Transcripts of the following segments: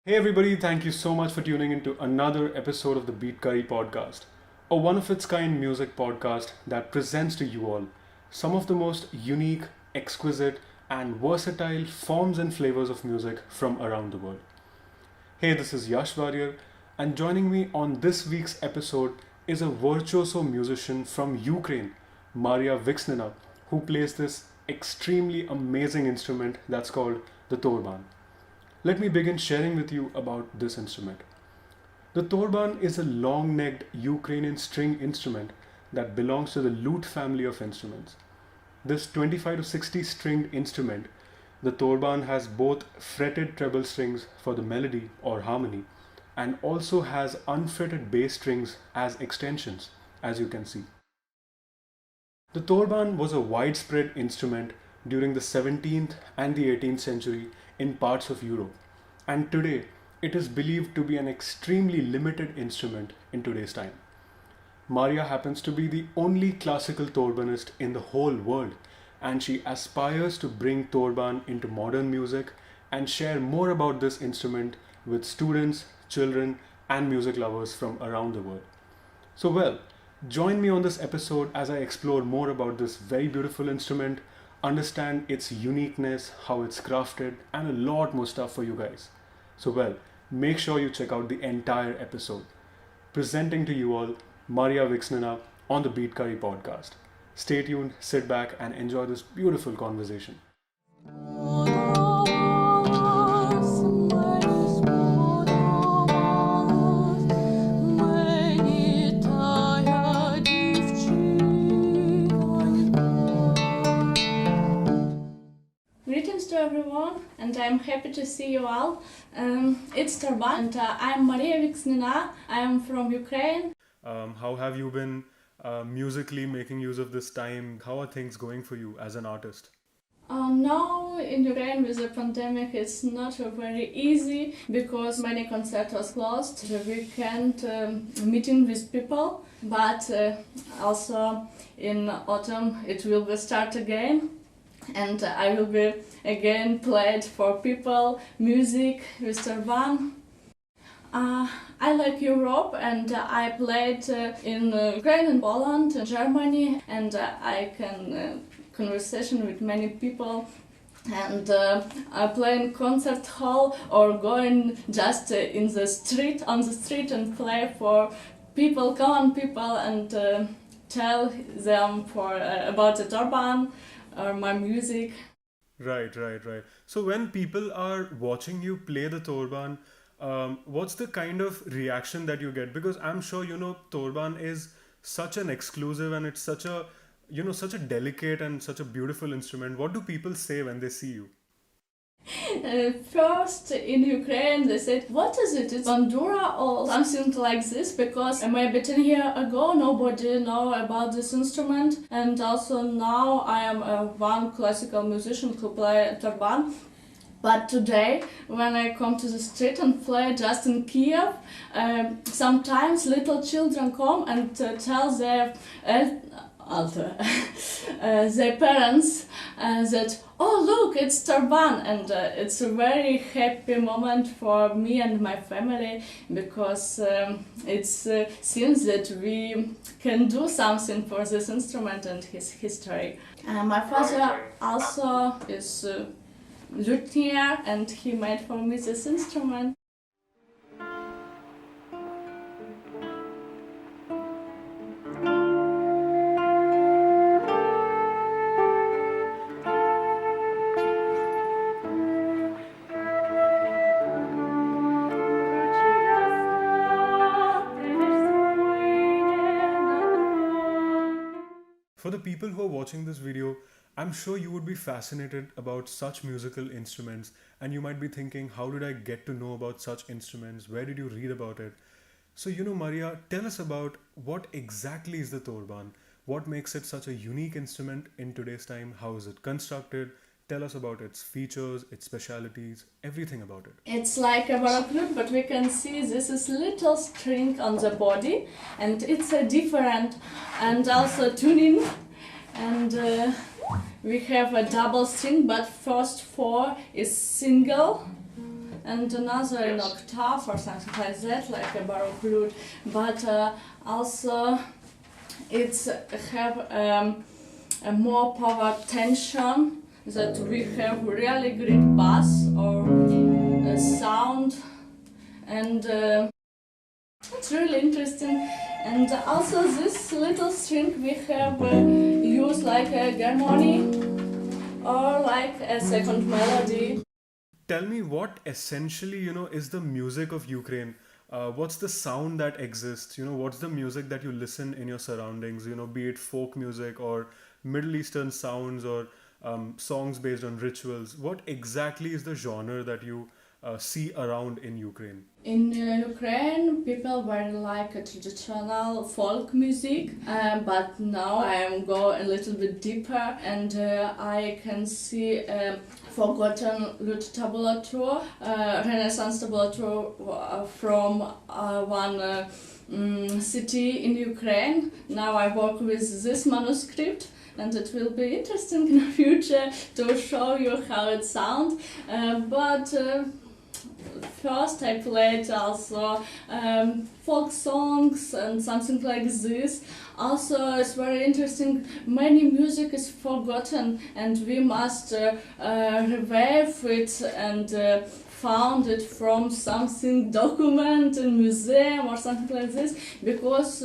Hey everybody, thank you so much for tuning into another episode of the BeatCurry Podcast, a one of its kind music podcast that presents to you all some of the most unique, exquisite, and versatile forms and flavors of music from around the world. Hey, this is Yash Warrior, and joining me on this week's episode is a virtuoso musician from Ukraine, Maria Viksnina, who plays this extremely amazing instrument that's called the Torban. Let me begin sharing with you about this instrument. The Torban is a long-necked Ukrainian string instrument that belongs to the lute family of instruments. This 25 to 60 stringed instrument, the Torban has both fretted treble strings for the melody or harmony and also has unfretted bass strings as extensions, as you can see. The Torban was a widespread instrument during the 17th and the 18th century in parts of Europe, and today it is believed to be an extremely limited instrument in today's time. Maria happens to be the only classical Torbanist in the whole world, and she aspires to bring Torban into modern music and share more about this instrument with students, children, and music lovers from around the world. Join me on this episode as I explore more about this very beautiful instrument, understand its uniqueness, how it's crafted, and a lot more stuff for you guys. Make sure you check out the entire episode. Presenting to you all, Maria Viksnina on the BeatCurry Podcast. Stay tuned, sit back, and enjoy this beautiful conversation. Greetings to everyone, and I'm happy to see you all. It's Torban, and I'm Maria Viksnina. I'm from Ukraine. How have you been musically making use of this time? How are things going for you as an artist? Now in Ukraine with the pandemic it's not very easy because many concerts are closed. We can't meeting with people, but also in autumn it will be start again. And I will be again played for people, music with Torban. I like Europe and I played in Ukraine and Poland and Germany, and I can conversation with many people, and I play in concert hall or going just in the street, on the street, and play for people, common people, and tell them for about the Torban or my music. Right. So when people are watching you play the Torban, what's the kind of reaction that you get? Because I'm sure Torban is such an exclusive and it's such a such a delicate and such a beautiful instrument. What do people say when they see you? First in Ukraine they said, what is it? It's bandura or something like this, because maybe 10 years ago nobody know about this instrument, and also now I am one classical musician who play Torban. But today, when I come to the street and play just in Kiev, sometimes little children come and tell their their parents that, oh look, it's Torban, and it's a very happy moment for me and my family, because it seems that we can do something for this instrument and his history. My father also is luthier, and he made for me this instrument. For the people who are watching this video, I'm sure you would be fascinated about such musical instruments, and you might be thinking, how did I get to know about such instruments? Where did you read about it? So, Maria, tell us about what exactly is the Torban? What makes it such a unique instrument in today's time? How is it constructed? Tell us about its features, its specialities, everything about it. It's like a baroque flute, but we can see this is little string on the body, and it's a different, and also tuning, and we have a double string, but first four is single, and another in octave or something like that, like a baroque flute. But also it's have a more power tension, that we have really great bass or sound, and it's really interesting. And also this little string we have used like a harmony or like a second melody. Tell me what essentially, is the music of Ukraine? What's the sound that exists? What's the music that you listen in your surroundings? Be it folk music or Middle Eastern sounds or songs based on rituals. What exactly is the genre that you see around in Ukraine? In Ukraine, people very like a traditional folk music, but now I am go a little bit deeper, and I can see forgotten lute tablature, Renaissance tablature from one city in Ukraine. Now I work with this manuscript, and it will be interesting in the future to show you how it sounds. But first I played also folk songs and something like this. Also it's very interesting, many music is forgotten and we must revive it and found it from something document in museum or something like this, because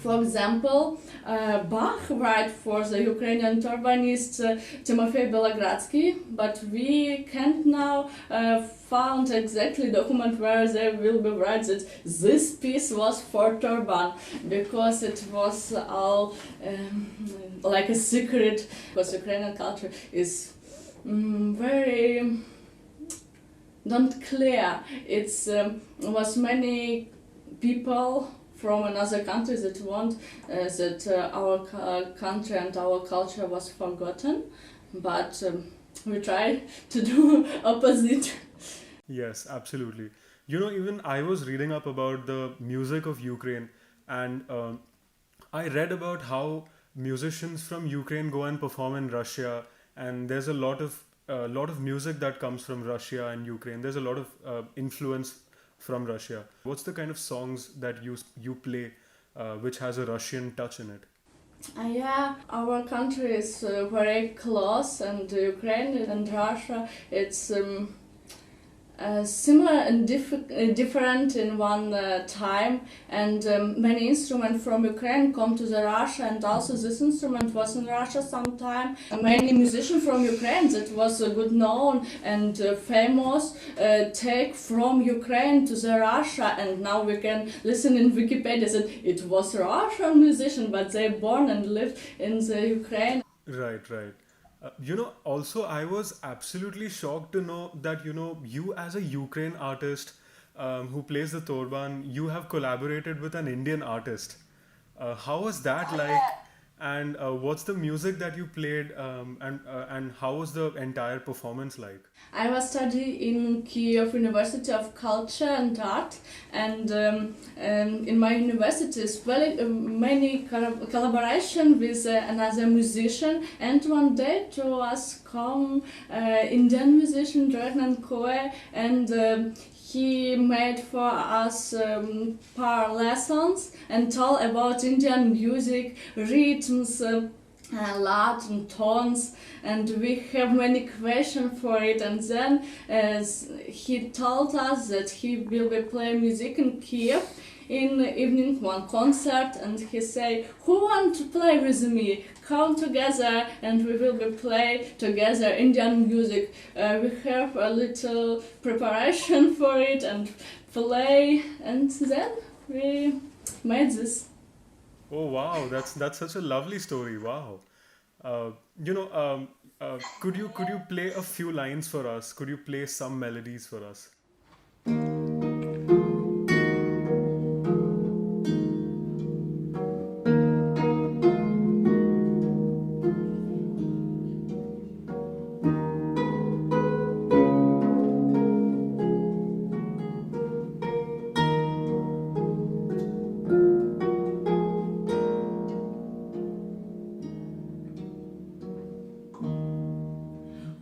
for example, Bach wrote for the Ukrainian Torbanist Timofey Belogradsky, but we can't now found exactly document where they will be write that this piece was for Torban, because it was all like a secret, because Ukrainian culture is very not clear. It's was many people from another country that want that our country and our culture was forgotten, but we try to do opposite. Yes, absolutely. Even I was reading up about the music of Ukraine, and I read about how musicians from Ukraine go and perform in Russia, and there's a lot of music that comes from Russia and Ukraine. There's a lot of influence from Russia. What's the kind of songs that you play which has a Russian touch in it? Yeah, our country is very close, and Ukraine and Russia, it's similar and different in one time, and many instruments from Ukraine come to the Russia, and also this instrument was in Russia sometime. Many musicians from Ukraine that was good known and famous take from Ukraine to the Russia, and now we can listen in Wikipedia that it was Russian musician, but they born and lived in the Ukraine. Right, right. Also, I was absolutely shocked to know that, you as a Ukraine artist who plays the Torban, you have collaborated with an Indian artist. How was that like? And what's the music that you played, and how was the entire performance like? I was studying in Kiev University of Culture and Art, and in my university is very many collaboration with another musician. And one day to us come Indian musician Dragnan Koe, and he made for us par lessons and told about Indian music, rhythms, Latin tones, and we have many questions for it. And then he told us that he will be playing music in Kiev in the evening, one concert, and he say, who want to play with me? Come together and we will be play together Indian music. We have a little preparation for it and play, and then we made this. Oh wow, that's such a lovely story. Wow. Uh, could you play a few lines for us? Could you play some melodies for us?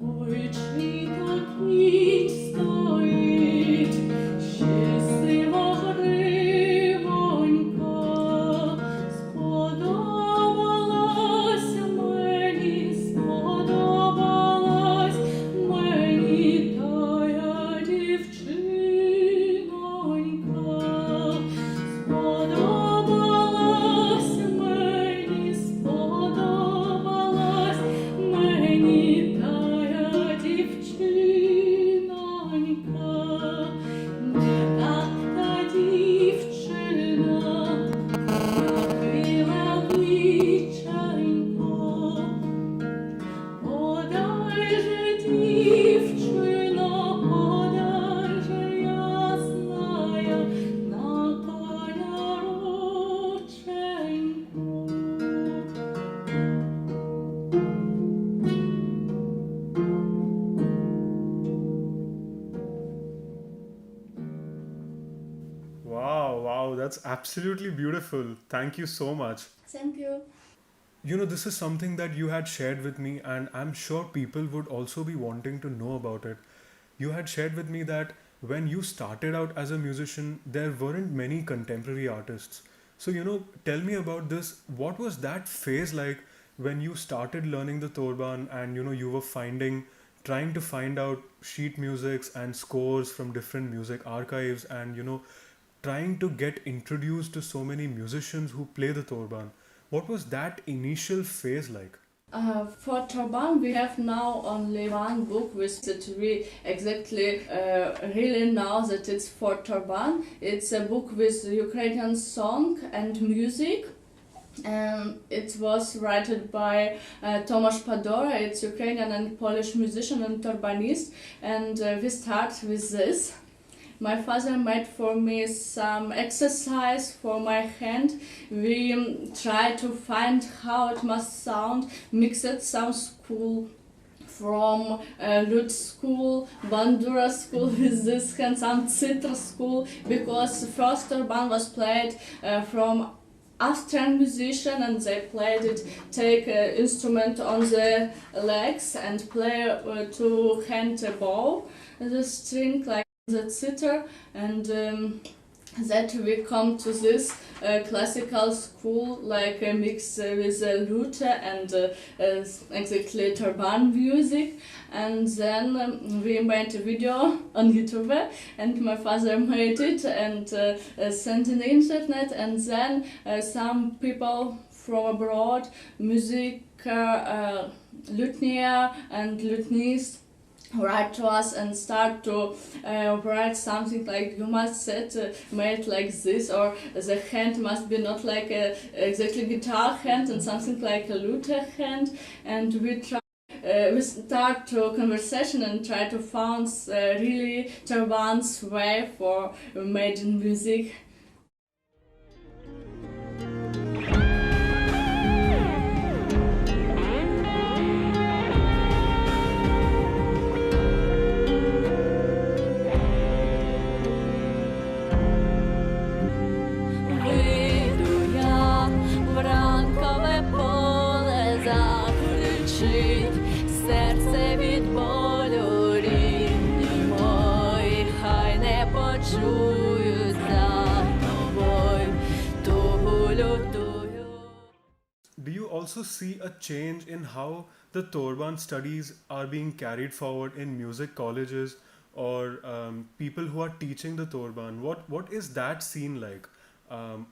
Ой, чи так ніч стоїть That's absolutely beautiful. Thank you so much. Thank you. You know, this is something that you had shared with me, and I'm sure people would also be wanting to know about it. You had shared with me that when you started out as a musician, there weren't many contemporary artists. So, tell me about this. What was that phase like when you started learning the Torban and, you were trying to find out sheet musics and scores from different music archives and, trying to get introduced to so many musicians who play the Torban? What was that initial phase like? For Torban, we have now only one book with that we exactly really know that it's for Torban. It's a book with Ukrainian song and music. And it was written by Tomasz Padora. It's Ukrainian and Polish musician and torbanist. And we start with this. My father made for me some exercise for my hand. We try to find how it must sound, mix it, sounds cool from lute school, bandura school with this hand, some citra school, because the first Torban was played from Austrian musician and they played it, take instrument on the legs and play to hand a bow, the string like the sitar, and that we come to this classical school like a mix with lute and exactly Torban music. And then we made a video on YouTube and my father made it and sent in the internet, and then some people from abroad, music luthier and lutenist, write to us and start to write something like you must set made like this, or the hand must be not like a exactly guitar hand and something like a lute hand. And we start to conversation and try to find really Torban's way for making music. Do you also see a change in how the Torban studies are being carried forward in music colleges or people who are teaching the Torban? What is that scene like? Um,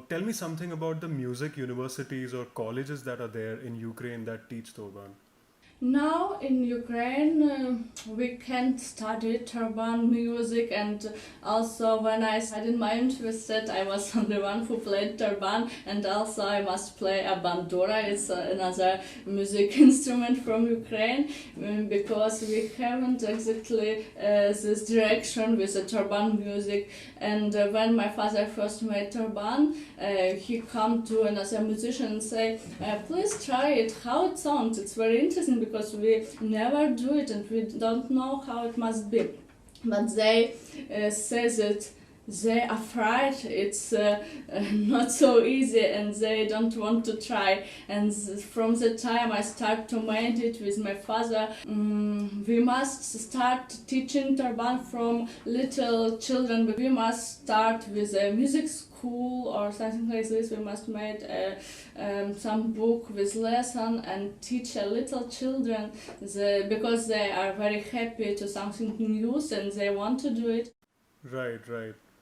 Tell me something about the music universities or colleges that are there in Ukraine that teach Torban. Now in Ukraine we can study Torban music, and also when I studied my university I was the one who played Torban, and also I must play a bandura. It's another music instrument from Ukraine, because we haven't exactly this direction with the Torban music. And when my father first made Torban, he come to another musician and say, please try it, how it sounds, it's very interesting because we never do it and we don't know how it must be. But they say that they are afraid it's not so easy and they don't want to try. And from the time I start to make it with my father, we must start teaching Torban from little children. We must start with a music school or something like this. We must make some book with lesson and teach a little children because they are very happy to something new and they want to do it.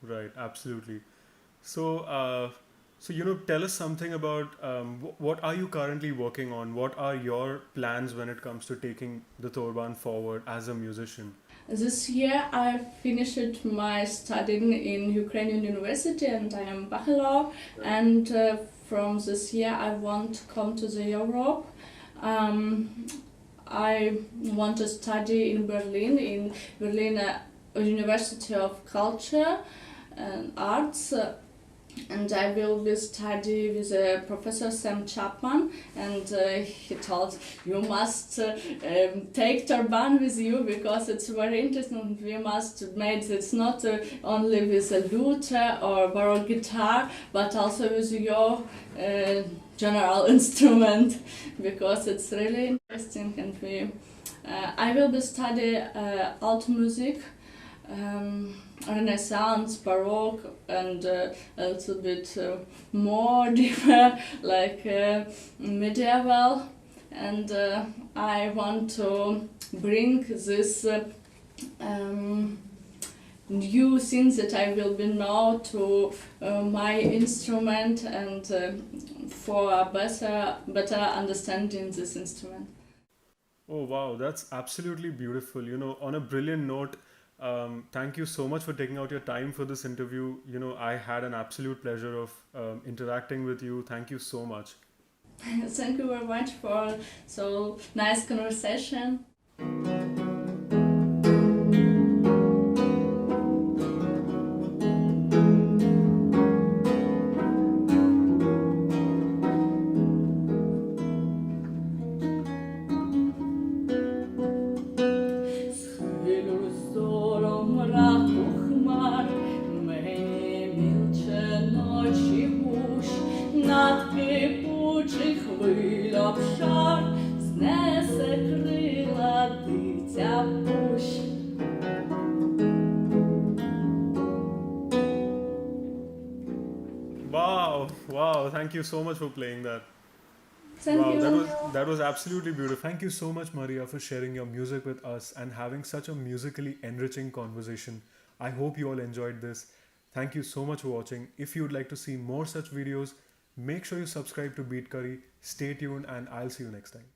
Right, absolutely. So, tell us something about what are you currently working on? What are your plans when it comes to taking the Torban forward as a musician? This year I finished my studying in Ukrainian university and I am bachelor. And from this year I want to come to the Europe. I want to study in Berlin, University of Culture and Arts. and I will be study with Professor Sam Chapman, and he told you must take Torban with you because it's very interesting. We must make it not only with a lute or baroque guitar, but also with your general instrument, because it's really interesting. And I will be study alt music. Renaissance, Baroque, and a little bit more deeper, like medieval. And I want to bring this new things that I will be know to my instrument, and for a better understanding this instrument. Oh, wow, that's absolutely beautiful. On a brilliant note, thank you so much for taking out your time for this interview. I had an absolute pleasure of interacting with you. Thank you so much. Thank you very much for so nice conversation. Над кипучих хвиль обшар знесе крила дитя пущ. Wow, thank you so much for playing that. Thank Wow, you. that was absolutely beautiful. Thank you so much, Maria, for sharing your music with us and having such a musically enriching conversation. I hope you all enjoyed this. Thank you so much for watching. If you'd like to see more such videos, make sure you subscribe to BeatCurry. Stay tuned, and I'll see you next time.